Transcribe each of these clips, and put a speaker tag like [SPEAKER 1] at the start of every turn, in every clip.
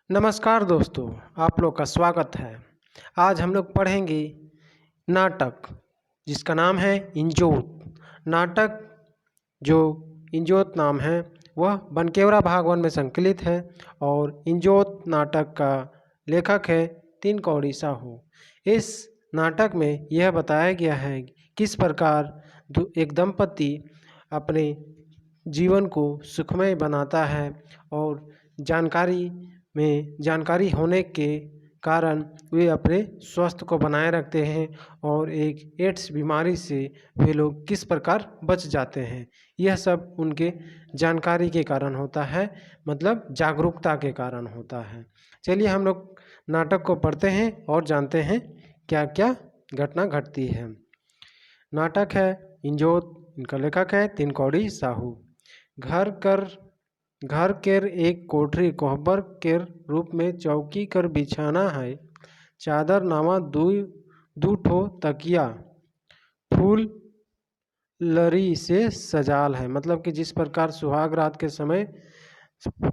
[SPEAKER 1] नमस्कार दोस्तों, आप लोग का स्वागत है। आज हम लोग पढ़ेंगे नाटक जिसका नाम है इंजोत। नाटक जो इंजोत नाम है वह बनकेवरा भाग 1 में संकलित है और इंजोत नाटक का लेखक है तीन कौड़ी साहू। इस नाटक में यह बताया गया है किस प्रकार एक दंपति अपने जीवन को सुखमय बनाता है और जानकारी होने के कारण वे अपने स्वास्थ्य को बनाए रखते हैं और एक एड्स बीमारी से वे लोग किस प्रकार बच जाते हैं। यह सब उनके जानकारी के कारण होता है, मतलब जागरूकता के कारण होता है। चलिए हम लोग नाटक को पढ़ते हैं और जानते हैं क्या क्या घटना घटती है। नाटक है इंजोत, इनका लेखक है तीन कौड़ी साहू। घर केर एक कोठरी कोहबर केर रूप में चौकी कर बिछाना है। चादर नामा दू ठो तकिया फूल लरी से सजाल है, मतलब कि जिस प्रकार सुहाग रात के समय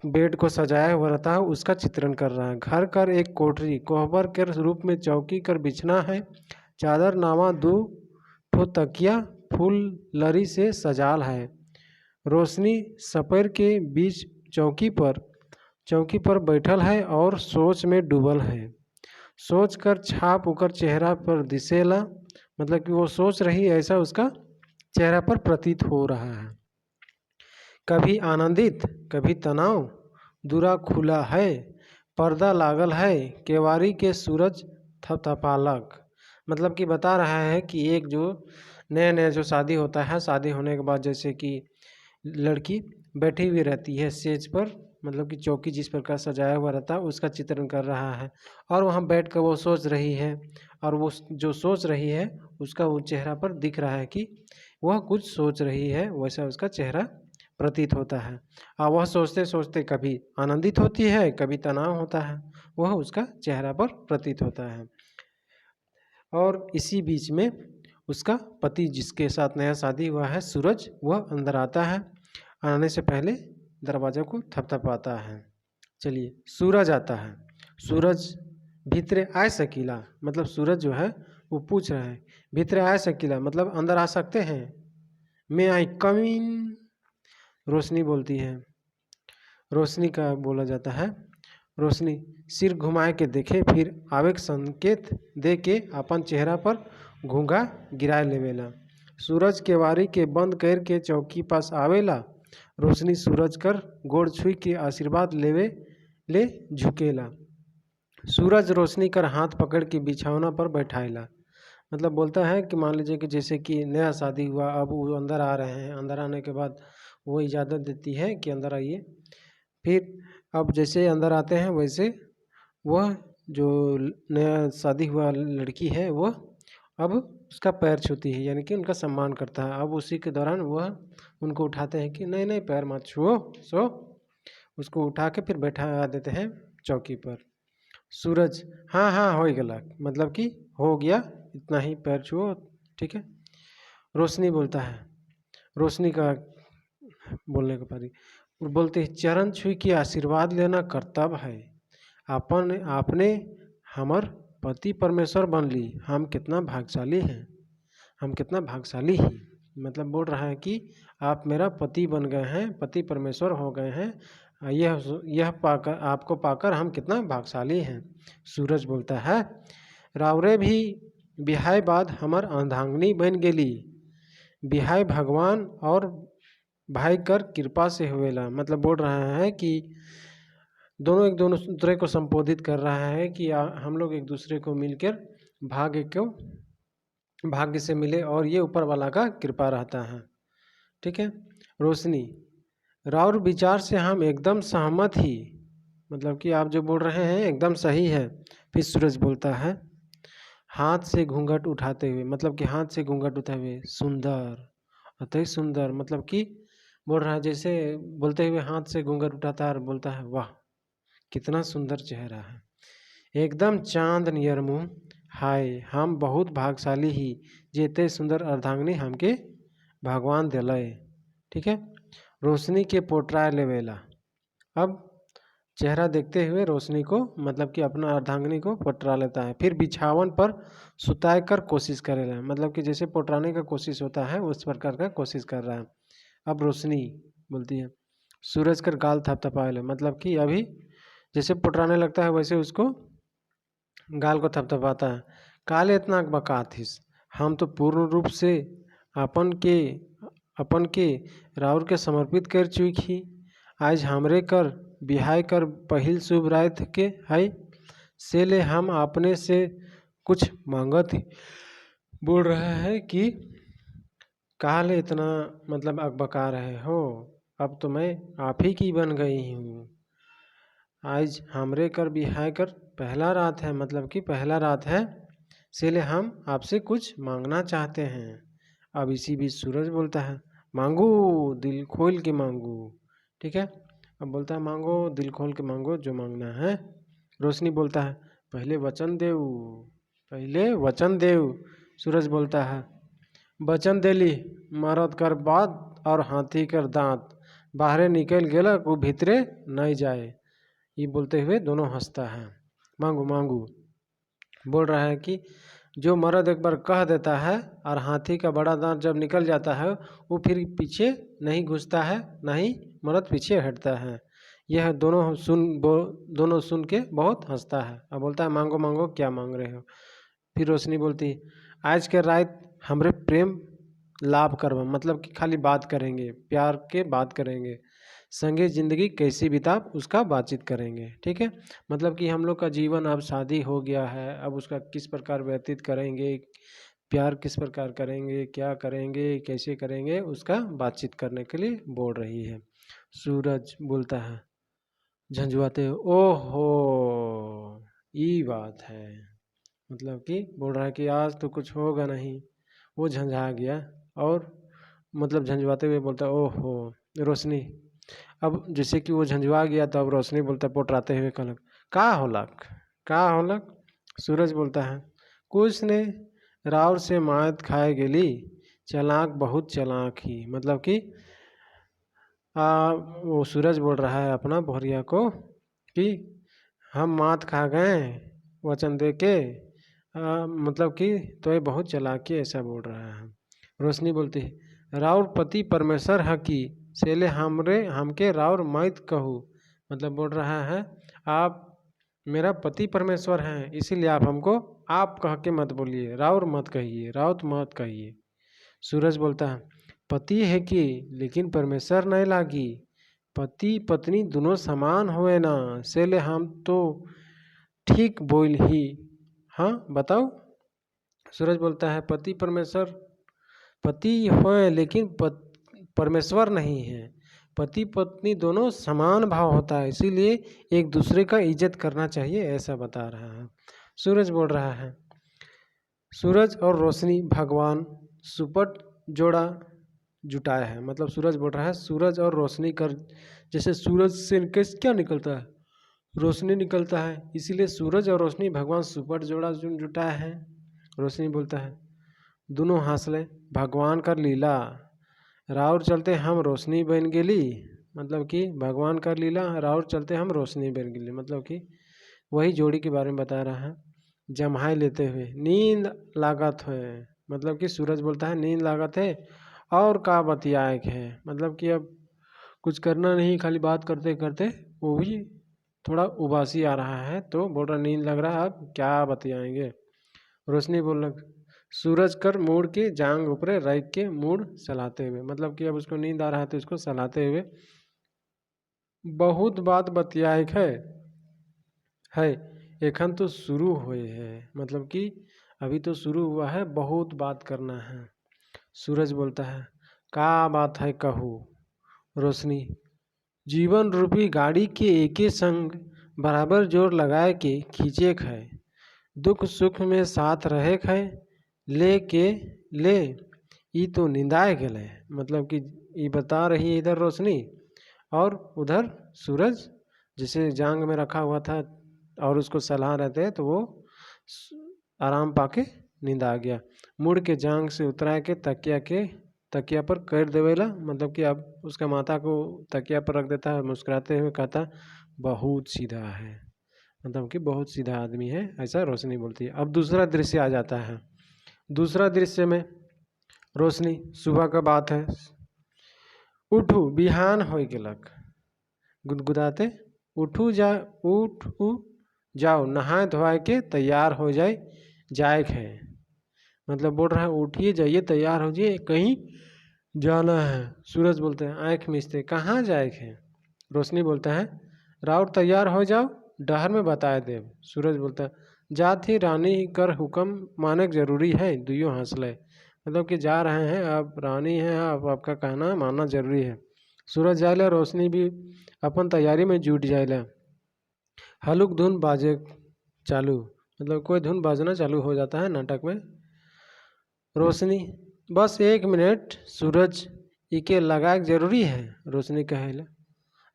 [SPEAKER 1] बेड को सजाया हुआ रहता है उसका चित्रण कर रहा है। घर कर एक कोठरी कोहबर के रूप में चौकी कर बिछना है। चादर नामा दू ठो तकिया फूल लरी से सजाल है। रोशनी सपेर के बीच चौकी पर बैठल है और सोच में डूबल है। सोच कर छाप उकर चेहरा पर दिसेला, मतलब कि वो सोच रही ऐसा उसका चेहरा पर प्रतीत हो रहा है। कभी आनंदित कभी तनाव, दूरा खुला है, पर्दा लागल है, केवारी के सूरज थपथपालक, मतलब कि बता रहा है कि एक जो नया जो शादी होता है, शादी होने के बाद जैसे कि लड़की बैठी हुई रहती है सेज पर, मतलब कि चौकी जिस प्रकार सजाया हुआ रहता है उसका चित्रण कर रहा है और वहाँ बैठ कर वो सोच रही है और वो जो सोच रही है उसका वो चेहरा पर दिख रहा है कि वह कुछ सोच रही है, वैसा उसका चेहरा प्रतीत होता है। और वह सोचते सोचते कभी आनंदित होती है, कभी तनाव होता है, वह उसका चेहरा पर प्रतीत होता है। और इसी बीच में उसका पति जिसके साथ नया शादी हुआ है सूरज, वह अंदर आता है। आने से पहले दरवाजे को थपथपाता है। चलिए सूरज आता है। सूरज भीतरे आए सकीला, मतलब सूरज जो है वो पूछ रहा है भीतरे आए सकीला, मतलब अंदर आ सकते हैं। मैं आई कम इन, रोशनी बोलती है। रोशनी का बोला जाता है। रोशनी सिर घुमाए के देखे, फिर आवेग संकेत दे के अपन चेहरा पर घूंघा गिराए लेवेला। सूरज केवारी के बंद कर के चौकी पास आवेला। रोशनी सूरज कर गोड़ छुई के आशीर्वाद ले झुकेला। सूरज रोशनी कर हाथ पकड़ के बिछौना पर बैठाएला, मतलब बोलता है कि मान लीजिए कि जैसे कि नया शादी हुआ, अब वो अंदर आ रहे हैं, अंदर आने के बाद वो इजाज़त देती है कि अंदर आइए। फिर अब जैसे अंदर आते हैं वैसे वह जो नया शादी हुआ लड़की है वह अब उसका पैर छूती है, यानी कि उनका सम्मान करता है। अब उसी के दौरान वह उनको उठाते हैं कि नहीं नहीं पैर मत छुओ, सो उसको उठा के फिर बैठा देते हैं चौकी पर। सूरज हाँ हाँ हो गया, मतलब कि हो गया, इतना ही पैर छुओ, ठीक है। रोशनी बोलता है, रोशनी का बोलने के पारी बोलते हैं चरण छुई के आशीर्वाद लेना कर्तव्य है। आपने हमर पति परमेश्वर बन ली, हम कितना भाग्यशाली हैं, हम कितना भाग्यशाली ही, मतलब बोल रहा है कि आप मेरा पति बन गए हैं, पति परमेश्वर हो गए हैं, यह पाकर आपको पाकर हम कितना भाग्यशाली हैं। सूरज बोलता है रावरे भी बिहाय बाद हमर अर्धांगिनी बन गेली, बिहाय भगवान और भाई कर कृपा से हुएला, मतलब बोल रहा है कि दोनों एक दूसरे को संबोधित कर रहा है कि हम लोग एक दूसरे को मिलकर भाग्य से मिले और ये ऊपर वाला का कृपा रहता है, ठीक है। रोशनी राउर विचार से हम एकदम सहमत ही, मतलब कि आप जो बोल रहे हैं एकदम सही है। फिर सूरज बोलता है हाथ से घूंघट उठाते हुए, मतलब कि हाथ से घूंघट उठाए हुए, सुंदर अति सुंदर, मतलब कि बोल रहा है जैसे बोलते हुए हाथ से घूंघट उठाता है और बोलता है वाह कितना सुंदर चेहरा है, एकदम चांद नियर मुँह, हाय हम बहुत भाग्यशाली ही जेते सुंदर अर्धांगिनी हमके भगवान दिलय, ठीक है। रोशनी के पोटराय लेवेला। अब चेहरा देखते हुए रोशनी को मतलब कि अपना अर्धांगिनी को पोटरा लेता है। फिर बिछावन पर सुताए कर कोशिश करेगा, मतलब कि जैसे पोटराने का कोशिश होता है उस प्रकार का कोशिश कर रहा है। अब रोशनी बोलती है सूरज कर गाल थपथपाए, मतलब कि अभी जैसे पोटराने लगता है वैसे उसको गाल को थपथपाता है। काले इतना बकाथिस, हम तो पूर्ण रूप से अपन के अपन के राउर के समर्पित कर चुकी। आज हमरे कर बिहाय कर पहिल शुभ रात के है, से ले हम अपने से कुछ मांगत ही। बोल रहा है कि काले इतना मतलब अकबका रहे हो, अब तो मैं आप ही की बन गई हूँ। आज हमरे कर बिहाय कर पहला रात है, मतलब कि पहला रात है, इसलिए हम आपसे कुछ मांगना चाहते हैं। अब इसी बीच सूरज बोलता है मांगो दिल खोल के मांगो। ठीक है, अब बोलता है मांगो दिल खोल के मांगो जो मांगना है। रोशनी बोलता है पहले वचन देव, पहले वचन देव। सूरज बोलता है वचन देली मरद कर बात और हाथी कर दांत, बाहरे निकल गेला वो भीतरे नहीं जाए। ये बोलते हुए दोनों हंसता है। मांगू मांगू बोल रहा है कि जो मर्द एक बार कह देता है और हाथी का बड़ा दांत जब निकल जाता है वो फिर पीछे नहीं घुसता है, ना ही मर्द पीछे हटता है। यह दोनों सुन के बहुत हंसता है और बोलता है मांगो मांगो क्या मांग रहे हो। फिर रोशनी बोलती आज के रात हमरे प्रेम लाभ करवा, मतलब कि खाली बात करेंगे, प्यार के बात करेंगे, संगे ज़िंदगी कैसी बिता उसका बातचीत करेंगे। ठीक है, मतलब कि हम लोग का जीवन अब शादी हो गया है, अब उसका किस प्रकार व्यतीत करेंगे, प्यार किस प्रकार करेंगे, क्या करेंगे, कैसे करेंगे, उसका बातचीत करने के लिए बोल रही है। सूरज बोलता है झंझुआते हुए ओहो ये बात है, मतलब कि बोल रहा है कि आज तो कुछ होगा नहीं। वो झंझा गया और मतलब झंझुआते हुए बोलता ओहो। रोशनी अब जैसे कि वो झंझुआ गया तो अब रोशनी बोलता पोटराते हुए कहलक का होलक। सूरज बोलता है कुछ ने राउर से मात खाए गेली, चलाक बहुत चलाक ही, मतलब कि वो सूरज बोल रहा है अपना भोरिया को कि हम मात खा गए वचन दे के, मतलब कि तो ये बहुत चालाकी ऐसा बोल रहा है। रोशनी बोलती है राउर पति परमेश्वर है कि सेले हमके राउर मैत कहू, मतलब बोल रहा है आप मेरा पति परमेश्वर हैं, इसीलिए आप हमको आप कह के मत बोलिए, राउर मत कहिए, राउत मत कहिए। सूरज बोलता है पति है कि लेकिन परमेश्वर नहीं लागी, पति पत्नी दोनों समान हुए ना, सेले हम तो ठीक बोल ही। हाँ बताओ। सूरज बोलता है पति परमेश्वर पति होए लेकिन परमेश्वर नहीं है, पति पत्नी दोनों समान भाव होता है, इसीलिए एक दूसरे का इज्जत करना चाहिए, ऐसा बता रहा है। सूरज बोल रहा है सूरज और रोशनी भगवान सुपट जोड़ा जुटाया है, मतलब सूरज बोल रहा है सूरज और रोशनी कर, जैसे सूरज से क्या निकलता है, रोशनी निकलता है, इसीलिए सूरज और रोशनी भगवान सुपट जोड़ा जुटाया है। रोशनी बोलता है दोनों हंसले भगवान कर लीला, राउर चलते हम रोशनी बन गेली, मतलब कि भगवान कर लीला राउर चलते हम रोशनी बन गेली, मतलब कि वही जोड़ी के बारे में बता रहा है। जम्हाई लेते हुए नींद लागत है, मतलब कि सूरज बोलता है नींद लागत है और का बतियाए है, मतलब कि अब कुछ करना नहीं, खाली बात करते करते वो भी थोड़ा उबासी आ रहा है, तो बोल रहा नींद लग रहा है अब क्या बतियाएंगे। रोशनी बोल रहा सूरज कर मुड़ के जांग ऊपरे रख के मुड़ सलाते हुए, मतलब कि अब उसको नींद आ रहा है तो इसको सलाते हुए बहुत बात बतियाए है एखन तो शुरू हुए है, मतलब कि अभी तो शुरू हुआ है, बहुत बात करना है। सूरज बोलता है का बात है कहू। रोशनी जीवन रूपी गाड़ी के एके संग बराबर जोर लगाए के खींचे है, दुख सुख में साथ रहे है, ले के ले ये तो निंदाए गए, मतलब कि ये बता रही है इधर रोशनी और उधर सूरज जिसे जांग में रखा हुआ था और उसको सलाह रहे थे, तो वो आराम पाके नींद आ गया। मुड़ के जांग से उतरा के तकिया पर कर देवेला, मतलब कि अब उसका माथा को तकिया पर रख देता है, मुस्कुराते हुए कहता बहुत सीधा है, मतलब कि बहुत सीधा आदमी है, ऐसा रोशनी बोलती है। अब दूसरा दृश्य आ जाता है। दूसरा दृश्य में रोशनी, सुबह का बात है, उठू बिहान हो गेलक, गुदगुदाते उठू जाओ नहाए धोए के तैयार हो जाए है। मतलब बोल रहा है उठिए जाइए तैयार हो जाइए कहीं जाना है। सूरज बोलते हैं आँख मीचते कहाँ जाए है। रोशनी बोलता है राउर तैयार हो जाओ डहर में बताए देव। सूरज बोलता है जात ही रानी कर हुक्म माने जरूरी है, दुइयों हंसले। मतलब कि जा रहे हैं, आप रानी हैं, आप आपका कहना मानना जरूरी है। सूरज जाएला, रोशनी भी अपन तैयारी में जुट जाएला। हलुक धुन बाजे चालू, मतलब कोई धुन बाजना चालू हो जाता है नाटक में। रोशनी बस 1 मिनट सूरज इके लगाए जरूरी है। रोशनी कहेला,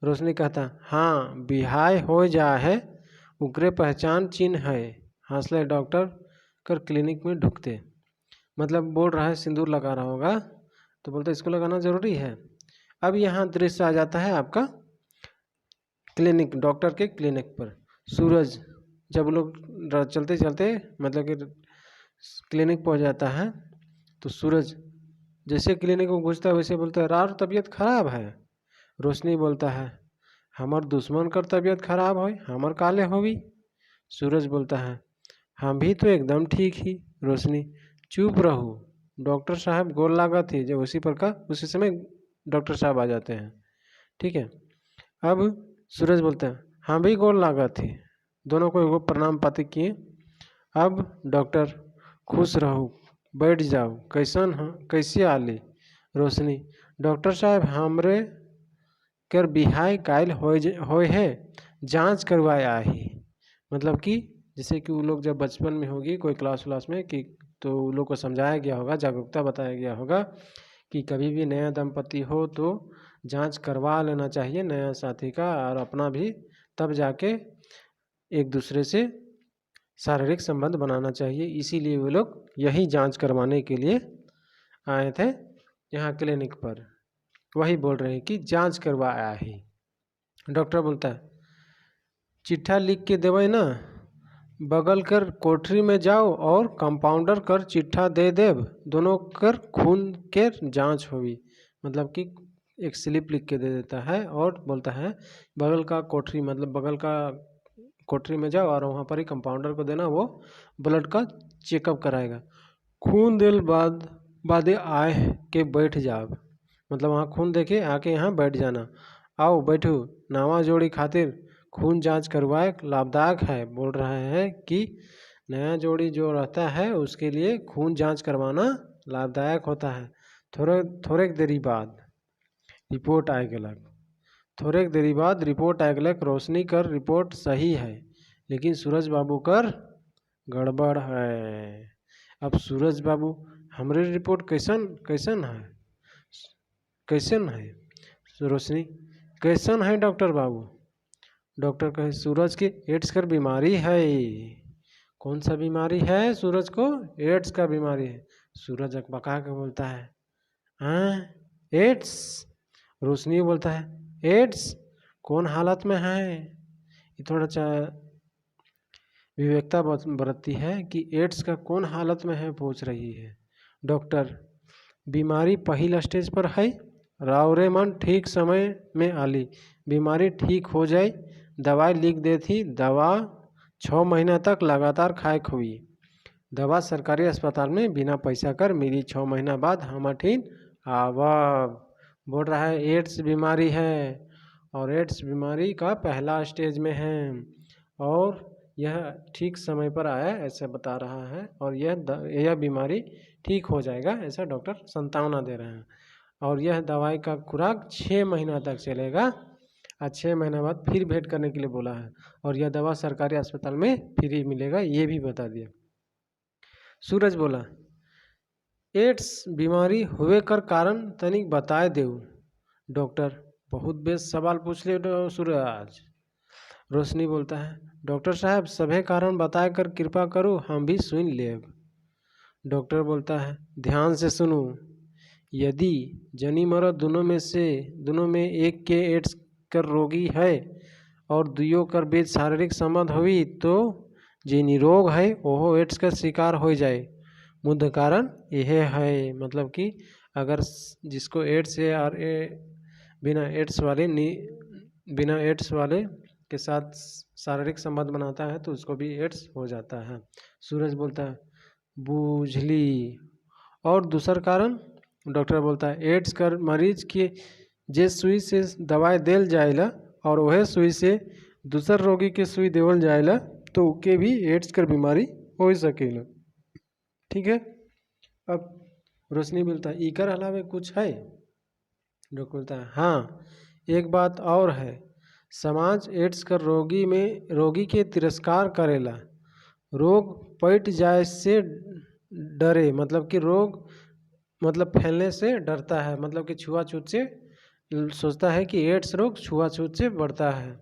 [SPEAKER 1] रोशनी कहता हाँ बिहाय हो जा है उकरे पहचान चिन्ह है। हंसले डॉक्टर कर क्लिनिक में ढुकते, मतलब बोल रहा है सिंदूर लगा रहा होगा तो बोलते इसको लगाना ज़रूरी है। अब यहाँ दृश्य आ जाता है आपका क्लिनिक, डॉक्टर के क्लिनिक पर। सूरज जब लोग चलते चलते मतलब कि क्लिनिक पहुँच जाता है तो सूरज जैसे क्लिनिक को घुसता है वैसे बोलता है रार तबीयत खराब है। रोशनी बोलता है हमार दुश्मन कर तबीयत खराब हो हमार काले होगी। सूरज बोलता है हम भी तो एकदम ठीक ही। रोशनी चुप रहो, डॉक्टर साहब गोल लागत थी। जब उसी समय डॉक्टर साहब आ जाते हैं, ठीक है। अब सूरज बोलता है हाँ भी गोल लागत थी। दोनों को प्रणाम पाती किए। अब डॉक्टर खुश रहो बैठ जाओ कैसन कैसे आली। रोशनी डॉक्टर साहब हमरे कर बिहाय कायल होए है जांच करवाए आही। मतलब कि जैसे कि वो लोग जब बचपन में होगी कोई क्लास व्लास में कि तो वो लोग को समझाया गया होगा, जागरूकता बताया गया होगा कि कभी भी नया दंपति हो तो जांच करवा लेना चाहिए नया साथी का और अपना भी, तब जाके एक दूसरे से शारीरिक संबंध बनाना चाहिए। इसीलिए वो लोग यही जांच करवाने के लिए आए थे यहाँ क्लिनिक पर। वही बोल रहे हैं कि जांच करवा आया ही। डॉक्टर बोलता है चिट्ठा लिख के देवे ना, बगल कर कोठरी में जाओ और कंपाउंडर कर चिट्ठा दे देव, दोनों कर खून के जांच होगी। मतलब कि एक स्लिप लिख के दे देता है और बोलता है बगल का कोठरी, मतलब बगल का कोठरी में जाओ और वहाँ पर ही कंपाउंडर को देना, वो ब्लड का चेकअप कराएगा। खून दिल बादे आए के बैठ जाओ, मतलब वहाँ खून देके आके यहाँ बैठ जाना। आओ बैठो नावा जोड़ी खातिर खून जांच करवाए लाभदायक है। बोल रहा है कि नया जोड़ी जो रहता है उसके लिए खून जांच करवाना लाभदायक होता है। थोड़े देरी बाद रिपोर्ट आए गलक, थोड़े देरी बाद रिपोर्ट आए गलक। रोशनी कर रिपोर्ट सही है लेकिन सूरज बाबू कर गड़बड़ है। अब सूरज बाबू हमारे रिपोर्ट कैसन है, कैसन है। रोशनी कैसन है डॉक्टर बाबू। डॉक्टर कहे सूरज की एड्स कर बीमारी है। कौन सा बीमारी है सूरज को, एड्स का बीमारी है। सूरज अकबका के बोलता है हाँ एड्स। रोशनी बोलता है एड्स कौन हालत में है। ये थोड़ा सा विवेकता बरतती है कि एड्स का कौन हालत में है पूछ रही है। डॉक्टर बीमारी पहला स्टेज पर है, रावरे मन ठीक समय में आली, बीमारी ठीक हो जाए दवाई लिख दे थी, दवा 6 महीना तक लगातार खाए हुई। दवा सरकारी अस्पताल में बिना पैसा कर मिली, 6 महीना बाद हम ठीक आवा। बोल रहा है एड्स बीमारी है और एड्स बीमारी का पहला स्टेज में है और यह ठीक समय पर आया ऐसा बता रहा है और यह बीमारी ठीक हो जाएगा ऐसा डॉक्टर संतावना दे रहे हैं। और यह दवाई का खुराक 6 महीना तक चलेगा और 6 महीने बाद फिर भेंट करने के लिए बोला है और यह दवा सरकारी अस्पताल में फ्री मिलेगा ये भी बता दिया। सूरज बोला एड्स बीमारी हुए कर कारण तनिक बताए देऊ। डॉक्टर बहुत बेस सवाल पूछ ले सूरज। रोशनी बोलता है डॉक्टर साहब सभी कारण बताए कर कृपा करो हम भी सुन लेब। डॉक्टर बोलता है ध्यान से सुनो, यदि जनी मर्द दोनों में एक के एड्स कर रोगी है और दुइयों कर बीच शारीरिक संबंध हुई तो जे निरोग है वो एड्स का शिकार हो जाए। मुद्दा कारण यह है, मतलब कि अगर जिसको एड्स है और बिना एड्स वाले के साथ शारीरिक संबंध बनाता है तो उसको भी एड्स हो जाता है। सूरज बोलता है बूझली। और दूसरा कारण डॉक्टर बोलता है एड्स कर मरीज के जे सुई से दवाई देल जाएला और वह सुई से दूसर रोगी के सुई देवल जाएला तो उके भी एड्स कर बीमारी हो सकेला। ठीक है। अब रोशनी बोलता है इकर अलावे कुछ है? डॉक्टर बोलता है हाँ, एक बात और है। समाज एड्स कर रोगी के तिरस्कार करेला। रोग पैठ जाए से डरे, मतलब कि रोग मतलब फैलने से डरता है, मतलब कि छुआछूत से सोचता है कि एड्स रोग छुआछूत से बढ़ता है।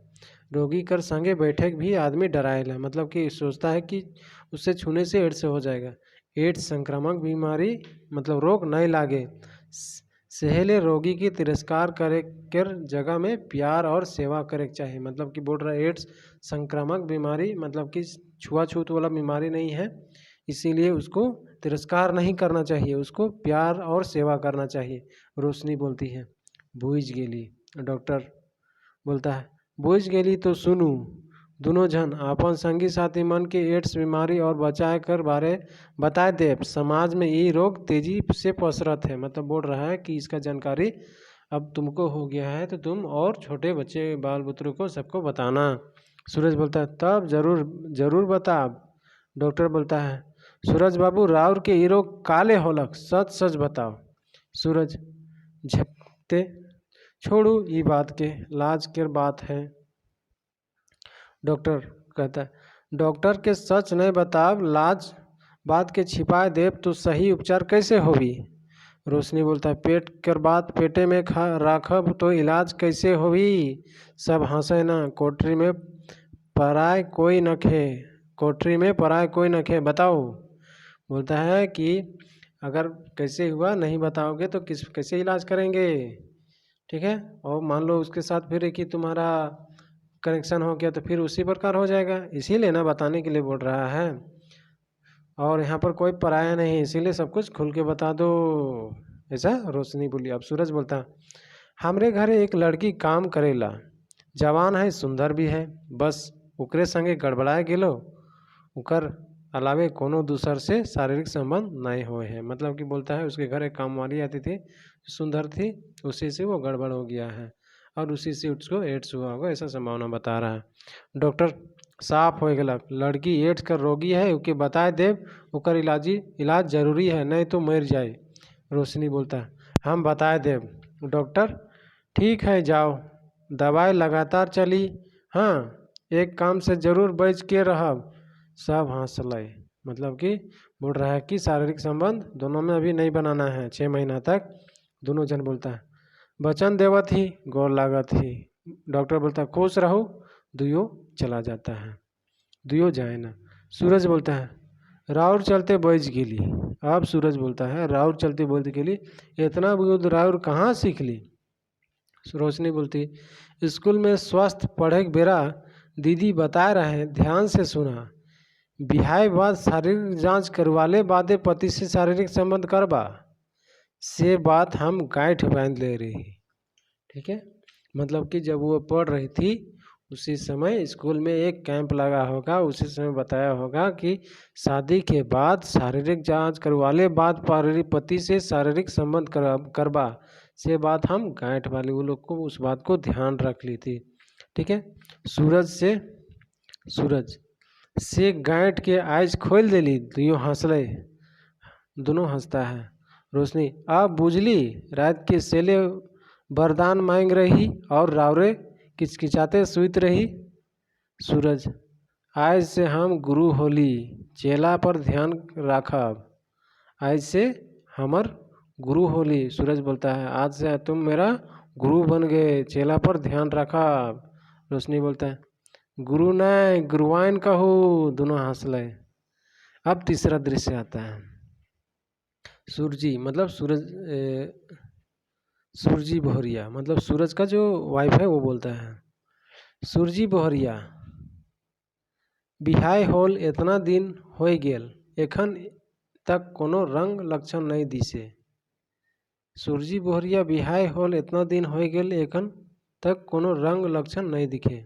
[SPEAKER 1] रोगी कर संगे बैठक भी आदमी डराएला, मतलब कि सोचता है कि उससे छूने से एड्स हो जाएगा। एड्स संक्रामक बीमारी मतलब रोग नहीं लागे। सहेले रोगी की तिरस्कार करे कर जगह में प्यार और सेवा करे चाहिए। मतलब कि बोल रहा है एड्स संक्रामक बीमारी मतलब कि छुआछूत वाला बीमारी नहीं है, इसीलिए उसको तिरस्कार नहीं करना चाहिए, उसको प्यार और सेवा करना चाहिए। रोशनी बोलती है बूझ गेली। डॉक्टर बोलता है बूझ गेली तो सुनू। दोनों जन अपन संगी साथी मन के एड्स बीमारी और बचाए कर बारे बताए दे। समाज में ये रोग तेजी से पसरत है, मतलब बोल रहा है कि इसका जानकारी अब तुमको हो गया है तो तुम और छोटे बच्चे बाल बुतरों को सबको बताना। सूरज बोलता है तब जरूर जरूर बता। डॉक्टर बोलता है सूरज बाबू राउर के ये रोग काले होलक, सच सच बताओ। सूरज झपते छोड़ू ये बात के, लाज के बात है। डॉक्टर कहता है डॉक्टर के सच नहीं बताब, लाज बात के छिपाए देव तो सही उपचार कैसे होगी? रोशनी बोलता है पेट कर बात पेटे में राखब तो इलाज कैसे होगी? सब हंसे ना। कोठरी में पराय कोई नखे, कोठरी में पराय कोई नखे, बताओ। बोलता है कि अगर कैसे हुआ नहीं बताओगे तो कैसे इलाज करेंगे? ठीक है। और मान लो उसके साथ फिर कि तुम्हारा कनेक्शन हो गया तो फिर उसी प्रकार हो जाएगा, इसीलिए ना बताने के लिए बोल रहा है। और यहाँ पर कोई पराया नहीं, इसीलिए सब कुछ खुल के बता दो, ऐसा रोशनी बोली। अब सूरज बोलता हमरे घरे एक लड़की काम करेला, जवान है सुंदर भी है, बस ओकरे संगे गड़बड़ाए गेलो, ओकर अलावे कोनो दूसर से शारीरिक संबंध नहीं हुए हैं। मतलब कि बोलता है उसके घर एक काम वाली आती थी, सुंदर थी, उसी से वो गड़बड़ हो गया है और उसी से उसको एड्स हुआ होगा, ऐसा संभावना बता रहा है। डॉक्टर साफ हो गया लड़की एड्स का रोगी है, ओके बताए देव ओकर इलाज जरूरी है, नहीं तो मर जाए। रोशनी बोलता है हम बताए देव। डॉक्टर ठीक है जाओ, दवाई लगातार चली, हाँ एक काम से जरूर बच के रहब। सब हंस लय, मतलब कि बोल रहा है कि शारीरिक संबंध दोनों में अभी नहीं बनाना है 6 महीना तक। दोनों जन बोलता है वचन देवत ही गोर लागत ही। डॉक्टर बोलता है खुश रहो। दुयो चला जाता है, दुयो जाए ना। सूरज बोलता है राउर चलते बैज गेली। अब सूरज बोलता है राउर चलते बैज गेली, इतना बुद्ध राउर कहाँ सीख ली? रोशनी बोलती स्कूल में स्वास्थ्य पढ़े के बेरा दीदी बता रहे ध्यान से सुना, बिहाय बाद शारीरिक जांच करवाले बादे पति से शारीरिक संबंध करबा, से बात हम गांठ बांध ले रही। ठीक है। मतलब कि जब वो पढ़ रही थी उसी समय स्कूल में एक कैंप लगा होगा, उसी समय बताया होगा कि शादी के बाद शारीरिक जांच करवाले बाद पति से शारीरिक संबंध करबा, से बात हम गांठ वाली वो लोग को उस बात को ध्यान रख ली थी। ठीक है। सूरज से गांठ के आइज खोल देली, दोनों हंसले, दोनों हंसता है। रोशनी अब बुझली रात के सेले वरदान मांग रही और रावरे किचकिचाते सुइत रही। सूरज आज से हम गुरु होली, चेला पर ध्यान राखब, आज से हमर गुरु होली। सूरज बोलता है आज से तुम मेरा गुरु बन गए, चेला पर ध्यान रखब। रोशनी बोलता है गुरु नहीं गुरुवाइन कहू। दोनों हंस ले। अब तीसरा दृश्य आता है। सूरजी मतलब सूरजी भौरिया, मतलब सूरज का जो वाइफ है वो बोलता है सूरजी बोहरिया बिहाय होल एतना दिन होय गेल, एखन तक कोनो रंग लक्षण नहीं दिसे। सूरजी बोहरिया बिहाय होल इतना दिन हो गेल, एखन तक कोनो रंग लक्षण नहीं दिखे।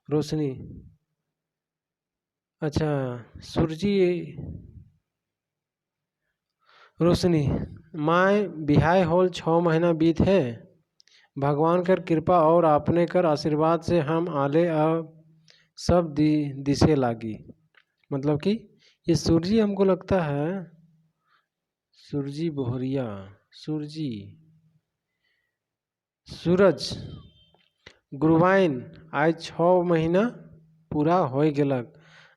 [SPEAKER 1] रोशनी अच्छा सूरजी रोशनी माय बिहाय होल 6 महीना बीत है, भगवान कर कृपा और आपने कर आशीर्वाद से हम आले अब सब दिसे लागी। मतलब कि ये सूरजी हमको लगता है सूरजी बोहरिया सूरजी सूरज गुरुवाइन आज 6 महीना पूरा हो गेलक,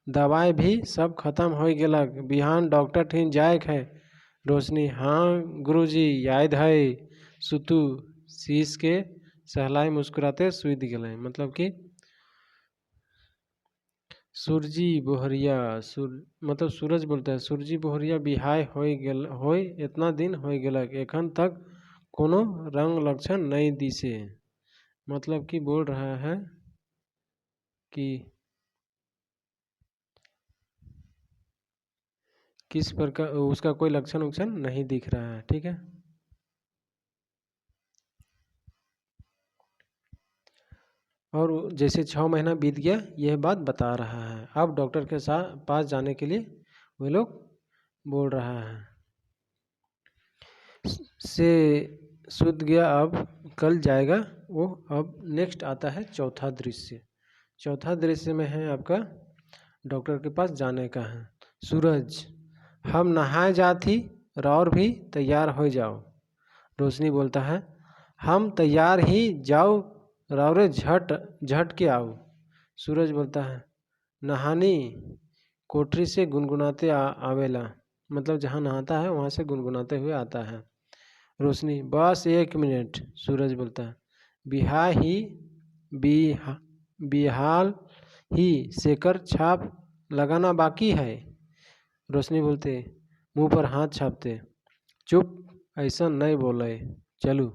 [SPEAKER 1] दवाई भी सब खत्म हो गेलक, बिहान डॉक्टर ठिन जायक है। रोशनी हाँ गुरुजी याद है, सुतु शीश के सहलाई मुस्कुराते सुध गए। मतलब कि सूरजी बोहरिया मतलब सूरज बोलता है सूरजी बोहरिया बिहाय हो इतना दिन हो गेलक, एखन तक कोनो रंग लक्षण नहीं दिसे। मतलब कि बोल रहा है कि किस प्रकार उसका कोई लक्षण उक्षण नहीं दिख रहा है। ठीक है, और जैसे 6 महीना बीत गया यह बात बता रहा है। अब डॉक्टर के साथ पास जाने के लिए वे लोग बोल रहा है से सुध गया, अब कल जाएगा वो। अब नेक्स्ट आता है चौथा दृश्य। चौथा दृश्य में है आपका डॉक्टर के पास जाने का है। सूरज हम नहाए जाती और भी तैयार हो जाओ। रोशनी बोलता है हम तैयार ही जाओ रावरे झट झट के आओ। सूरज बोलता है नहानी कोठरी से गुनगुनाते आवेला। मतलब जहाँ नहाता है वहाँ से गुनगुनाते हुए आता है। रोशनी बस 1 मिनट। सूरज बोलता है बिहाल ही सेकर छाप लगाना बाकी है। रोशनी बोलते मुंह पर हाथ छापते चुप ऐसा नहीं बोले चलू।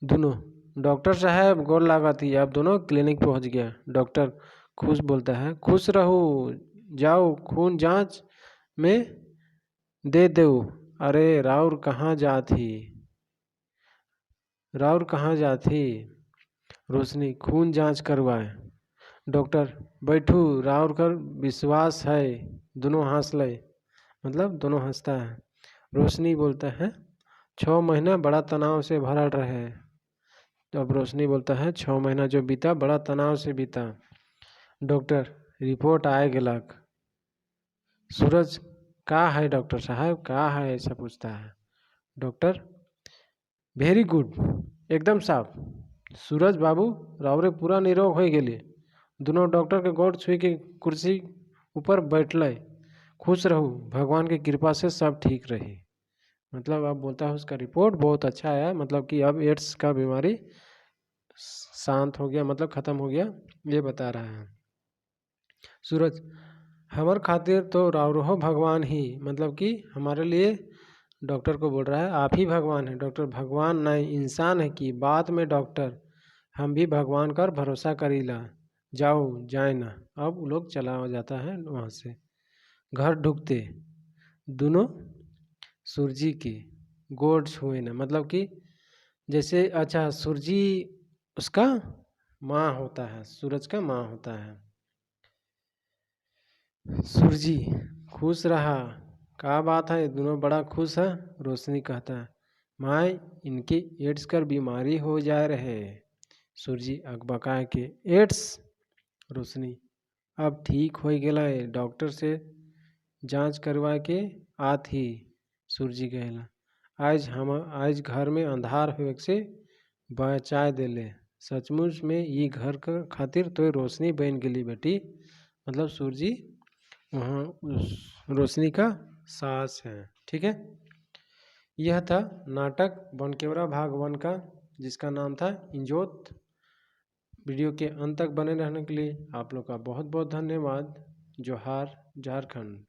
[SPEAKER 1] दोनों डॉक्टर साहब गोर लगा थी। अब दोनों क्लिनिक पहुंच गया। डॉक्टर खुश बोलता है खुश रहो, जाओ खून जांच में दे दो। अरे राउर कहाँ जाती। रोशनी खून जांच करवाए। डॉक्टर बैठू राउर कर विश्वास है। दोनों हंस ले, मतलब दोनों हंसता है। रोशनी बोलता है 6 महीना बड़ा तनाव से भरा रहे। तो अब रोशनी बोलता है 6 महीना जो बीता बड़ा तनाव से बीता। डॉक्टर रिपोर्ट आए गेलक। सूरज का है डॉक्टर साहब का है ऐसा पूछता है। डॉक्टर वेरी गुड एकदम साफ। सूरज बाबू रावरे पूरा निरोग हो गेली। दोनों डॉक्टर के गोड़ छुई के कुर्सी ऊपर बैठले। खुश रहू भगवान की कृपा से सब ठीक रही। मतलब अब बोलता है उसका रिपोर्ट बहुत अच्छा आया, मतलब कि अब एड्स का बीमारी शांत हो गया, मतलब ख़त्म हो गया, ये बता रहा है। सूरज हमार खातिर तो राव भगवान ही, मतलब कि हमारे लिए डॉक्टर को बोल रहा है आप ही भगवान है। डॉक्टर भगवान नहीं इंसान है कि बात में डॉक्टर हम भी भगवान कर भरोसा करीला। जाओ जाए ना। अब वो लोग चला जाता है वहाँ से। घर ढुकते दोनों सूरजी के गोड़ छुए ना। मतलब कि जैसे अच्छा सूरजी उसका माँ होता है, सूरज का माँ होता है। सूरजी खुश रहा क्या बात है, दोनों बड़ा खुश है। रोशनी कहता है माँ इनके एड्स कर बीमारी हो जा रहे। सूरजी अकबका के एड्स। रोशनी अब ठीक हो गया डॉक्टर से जांच करवा के आती। सूरजी कहला आज घर में अंधार हुए से बचाए देले। सचमुच में ये घर का खातिर तो रोशनी बन गेली बेटी। मतलब सूरजी वहाँ रोशनी का सास है। ठीक है, यह था नाटक बनकेवरा भाग 1 का, जिसका नाम था इंजोत। वीडियो के अंत तक बने रहने के लिए आप लोग का बहुत बहुत धन्यवाद। जोहार झारखंड।